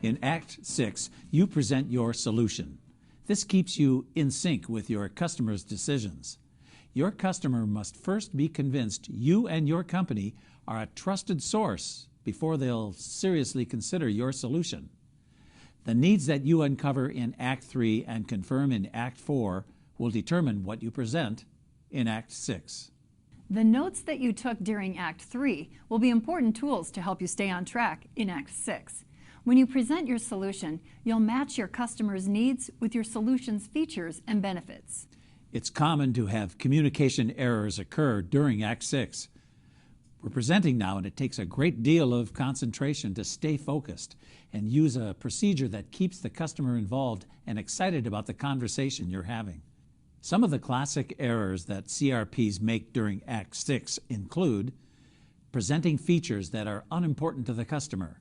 In Act 6, you present your solution. This keeps you in sync with your customer's decisions. Your customer must first be convinced you and your company are a trusted source before they'll seriously consider your solution. The needs that you uncover in Act 3 and confirm in Act 4 will determine what you present in Act 6. The notes that you took during Act 3 will be important tools to help you stay on track in Act 6. When you present your solution, you'll match your customer's needs with your solution's features and benefits. It's common to have communication errors occur during Act 6. We're presenting now, and it takes a great deal of concentration to stay focused and use a procedure that keeps the customer involved and excited about the conversation you're having. Some of the classic errors that CRPs make during Act 6 include presenting features that are unimportant to the customer,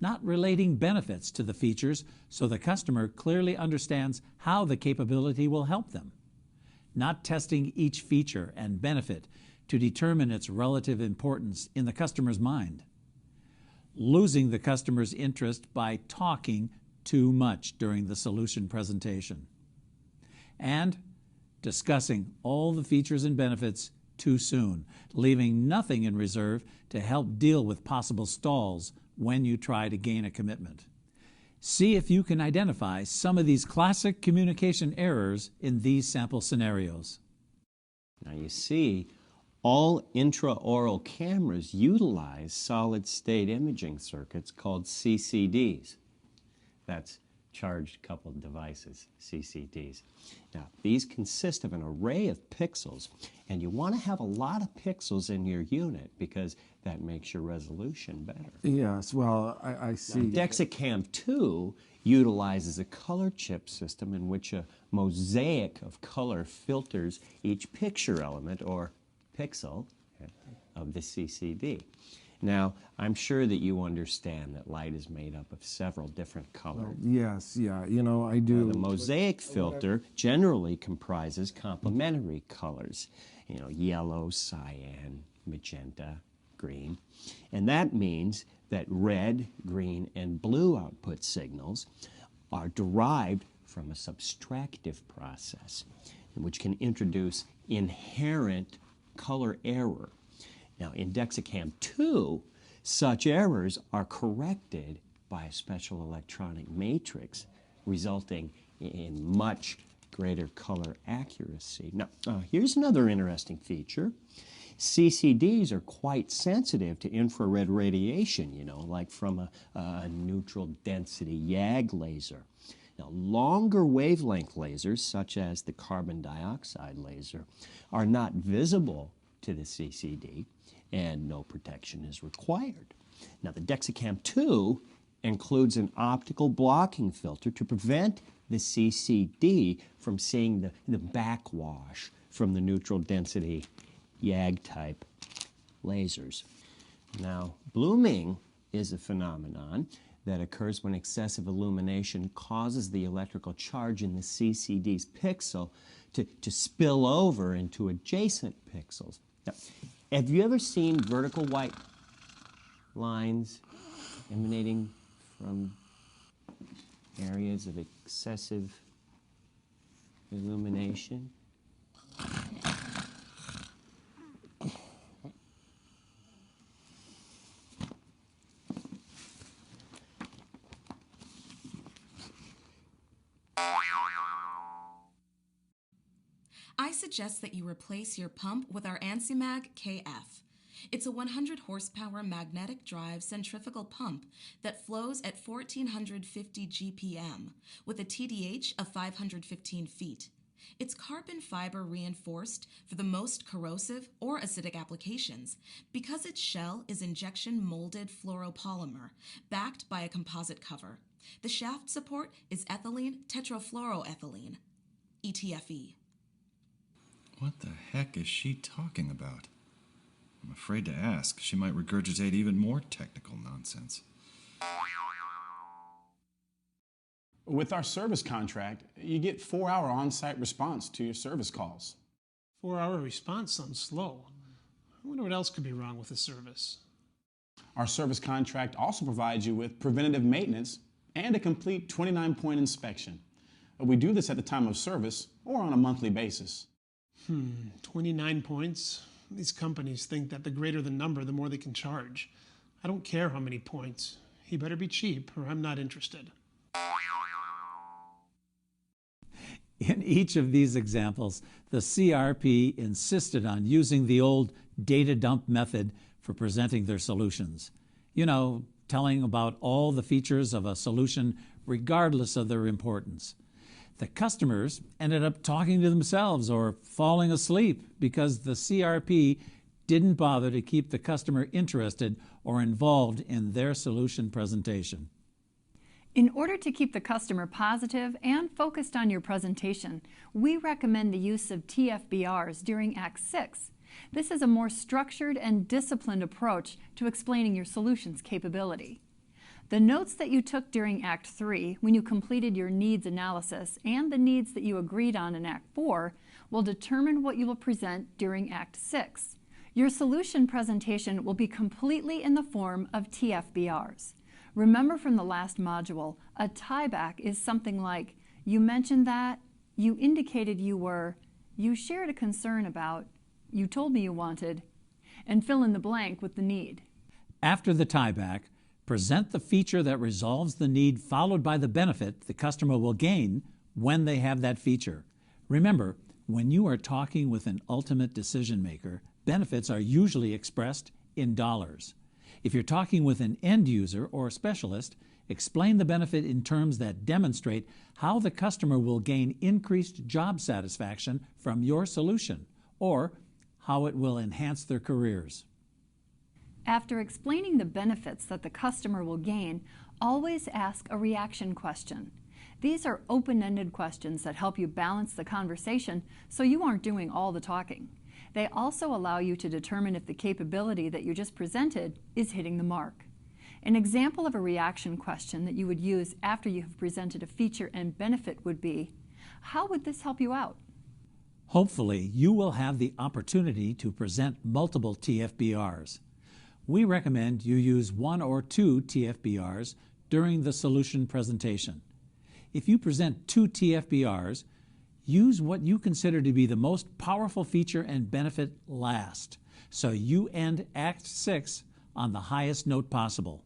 not relating benefits to the features so the customer clearly understands how the capability will help them, not testing each feature and benefit to determine its relative importance in the customer's mind, losing the customer's interest by talking too much during the solution presentation, and discussing all the features and benefits too soon, leaving nothing in reserve to help deal with possible stalls when you try to gain a commitment. See if you can identify some of these classic communication errors in these sample scenarios. Now you see, all intraoral cameras utilize solid-state imaging circuits called CCDs. That's charged coupled devices, CCDs. Now, these consist of an array of pixels, and you want to have a lot of pixels in your unit because that makes your resolution better. Yes, well, I see. Now, Dexicam 2 utilizes a color chip system in which a mosaic of color filters each picture element or pixel of the CCD. Now, I'm sure that you understand that light is made up of several different colors. Yes, yeah, you know, I do. The mosaic filter generally comprises complementary colors, you know, yellow, cyan, magenta, green. And that means that red, green, and blue output signals are derived from a subtractive process, which can introduce inherent color error. Now, in Dexicam 2, such errors are corrected by a special electronic matrix, resulting in much greater color accuracy. Now, here's another interesting feature. CCDs are quite sensitive to infrared radiation, you know, like from a neutral density YAG laser. Now, longer wavelength lasers, such as the carbon dioxide laser, are not visible to the CCD, and no protection is required. Now, the Dexicam 2 includes an optical blocking filter to prevent the CCD from seeing the backwash from the neutral density YAG-type lasers. Now, blooming is a phenomenon that occurs when excessive illumination causes the electrical charge in the CCD's pixel to spill over into adjacent pixels. Now, have you ever seen vertical white lines emanating from areas of excessive illumination? I suggest that you replace your pump with our ANSIMAG KF. It's a 100 horsepower magnetic drive centrifugal pump that flows at 1450 GPM with a TDH of 515 feet. It's carbon fiber reinforced for the most corrosive or acidic applications because its shell is injection molded fluoropolymer backed by a composite cover. The shaft support is ethylene tetrafluoroethylene, ETFE. What the heck is she talking about? I'm afraid to ask. She might regurgitate even more technical nonsense. With our service contract, you get 4-hour on-site response to your service calls. 4-hour response sounds slow. I wonder what else could be wrong with the service. Our service contract also provides you with preventative maintenance and a complete 29-point inspection. We do this at the time of service or on a monthly basis. 29 points? These companies think that the greater the number, the more they can charge. I don't care how many points. He better be cheap or I'm not interested. In each of these examples, the CRP insisted on using the old data dump method for presenting their solutions. You know, telling about all the features of a solution regardless of their importance. The customers ended up talking to themselves or falling asleep because the CRP didn't bother to keep the customer interested or involved in their solution presentation. In order to keep the customer positive and focused on your presentation, we recommend the use of TFBRs during Act 6. This is a more structured and disciplined approach to explaining your solution's capability. The notes that you took during Act 3 when you completed your needs analysis and the needs that you agreed on in Act 4 will determine what you will present during Act 6. Your solution presentation will be completely in the form of TFBRs. Remember from the last module, a tieback is something like, you mentioned that, you indicated you were, you shared a concern about, you told me you wanted, and fill in the blank with the need. After the tieback, present the feature that resolves the need followed by the benefit the customer will gain when they have that feature. Remember, when you are talking with an ultimate decision maker, benefits are usually expressed in dollars. If you're talking with an end user or specialist, explain the benefit in terms that demonstrate how the customer will gain increased job satisfaction from your solution, or how it will enhance their careers. After explaining the benefits that the customer will gain, always ask a reaction question. These are open-ended questions that help you balance the conversation so you aren't doing all the talking. They also allow you to determine if the capability that you just presented is hitting the mark. An example of a reaction question that you would use after you have presented a feature and benefit would be, how would this help you out? Hopefully, you will have the opportunity to present multiple TFBRs. We recommend you use 1 or 2 TFBRs during the solution presentation. If you present 2 TFBRs, use what you consider to be the most powerful feature and benefit last, so you end Act 6 on the highest note possible.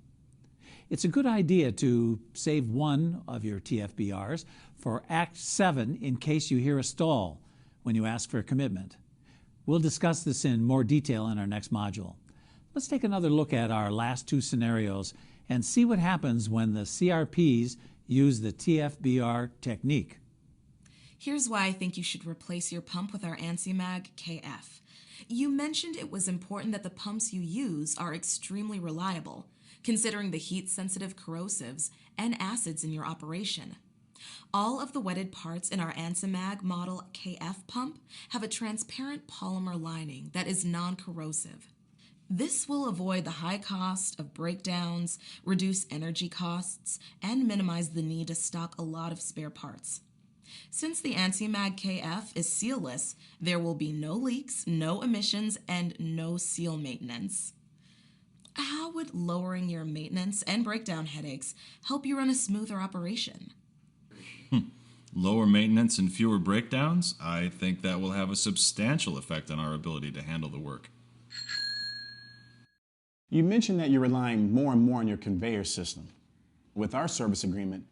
It's a good idea to save one of your TFBRs for Act 7 in case you hear a stall when you ask for a commitment. We'll discuss this in more detail in our next module. Let's take another look at our last 2 scenarios and see what happens when the CRPs use the TFBR technique. Here's why I think you should replace your pump with our ANSI-MAG KF. You mentioned it was important that the pumps you use are extremely reliable, considering the heat-sensitive corrosives and acids in your operation. All of the wetted parts in our ANSI-MAG model KF pump have a transparent polymer lining that is non-corrosive. This will avoid the high cost of breakdowns, reduce energy costs, and minimize the need to stock a lot of spare parts. Since the ANSI-MAG KF is sealless, there will be no leaks, no emissions, and no seal maintenance. How would lowering your maintenance and breakdown headaches help you run a smoother operation? Lower maintenance and fewer breakdowns? I think that will have a substantial effect on our ability to handle the work. You mentioned that you're relying more and more on your conveyor system. With our service agreement,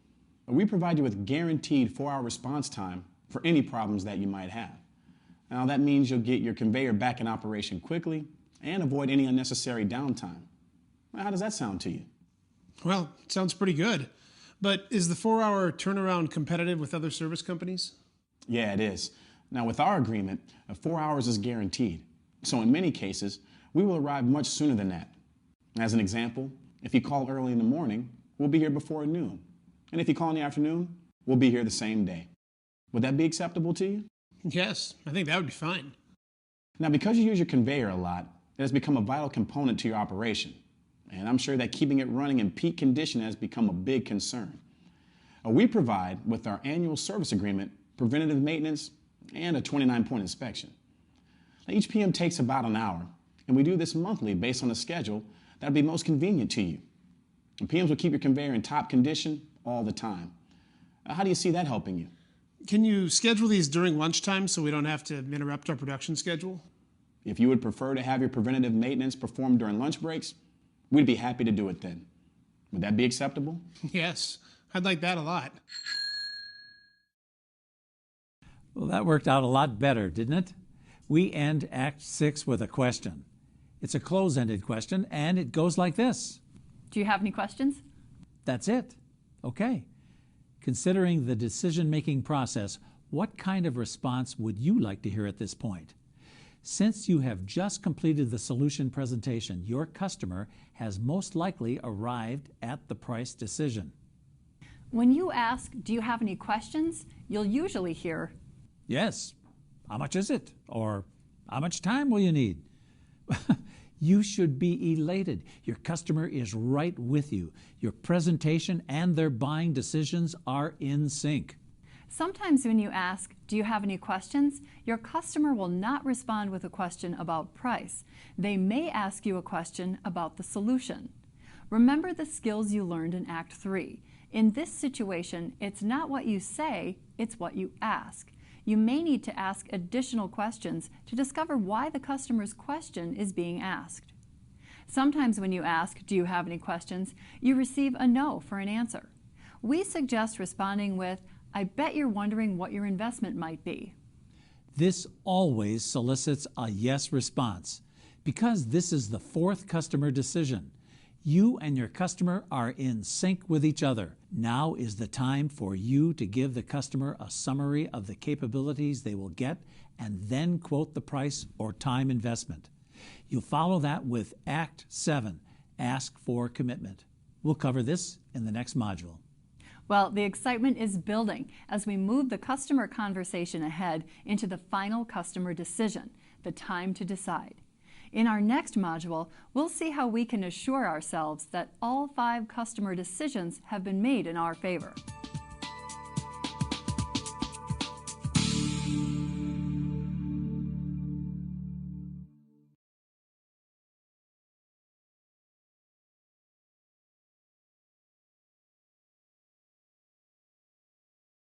we provide you with guaranteed 4-hour response time for any problems that you might have. Now that means you'll get your conveyor back in operation quickly and avoid any unnecessary downtime. Now, how does that sound to you? Well, it sounds pretty good. But is the 4-hour turnaround competitive with other service companies? Yeah, it is. Now with our agreement, 4 hours is guaranteed. So in many cases, we will arrive much sooner than that. As an example, if you call early in the morning, we'll be here before noon. And if you call in the afternoon, we'll be here the same day. Would that be acceptable to you? Yes, I think that would be fine. Now, because you use your conveyor a lot, it has become a vital component to your operation. And I'm sure that keeping it running in peak condition has become a big concern. We provide, with our annual service agreement, preventative maintenance and a 29-point inspection. Now, each PM takes about an hour, and we do this monthly based on a schedule that would be most convenient to you. And PMs will keep your conveyor in top condition all the time. How do you see that helping you? Can you schedule these during lunchtime so we don't have to interrupt our production schedule? If you would prefer to have your preventative maintenance performed during lunch breaks, we'd be happy to do it then. Would that be acceptable? Yes, I'd like that a lot. Well, that worked out a lot better, didn't it? We end Act 6 with a question. It's a close-ended question, and it goes like this. Do you have any questions? That's it. Okay. Considering the decision-making process, what kind of response would you like to hear at this point? Since you have just completed the solution presentation, your customer has most likely arrived at the price decision. When you ask, do you have any questions, you'll usually hear, Yes. How much is it? Or how much time will you need? You should be elated. Your customer is right with you. Your presentation and their buying decisions are in sync. Sometimes when you ask, do you have any questions, your customer will not respond with a question about price. They may ask you a question about the solution. Remember the skills you learned in Act 3. In this situation, it's not what you say, it's what you ask. You may need to ask additional questions to discover why the customer's question is being asked. Sometimes when you ask, do you have any questions, you receive a no for an answer. We suggest responding with, I bet you're wondering what your investment might be. This always solicits a yes response because this is the fourth customer decision. You and your customer are in sync with each other. Now is the time for you to give the customer a summary of the capabilities they will get and then quote the price or time investment. You'll follow that with Act 7, Ask for Commitment. We'll cover this in the next module. Well, the excitement is building as we move the customer conversation ahead into the final customer decision, the time to decide. In our next module, we'll see how we can assure ourselves that all 5 customer decisions have been made in our favor.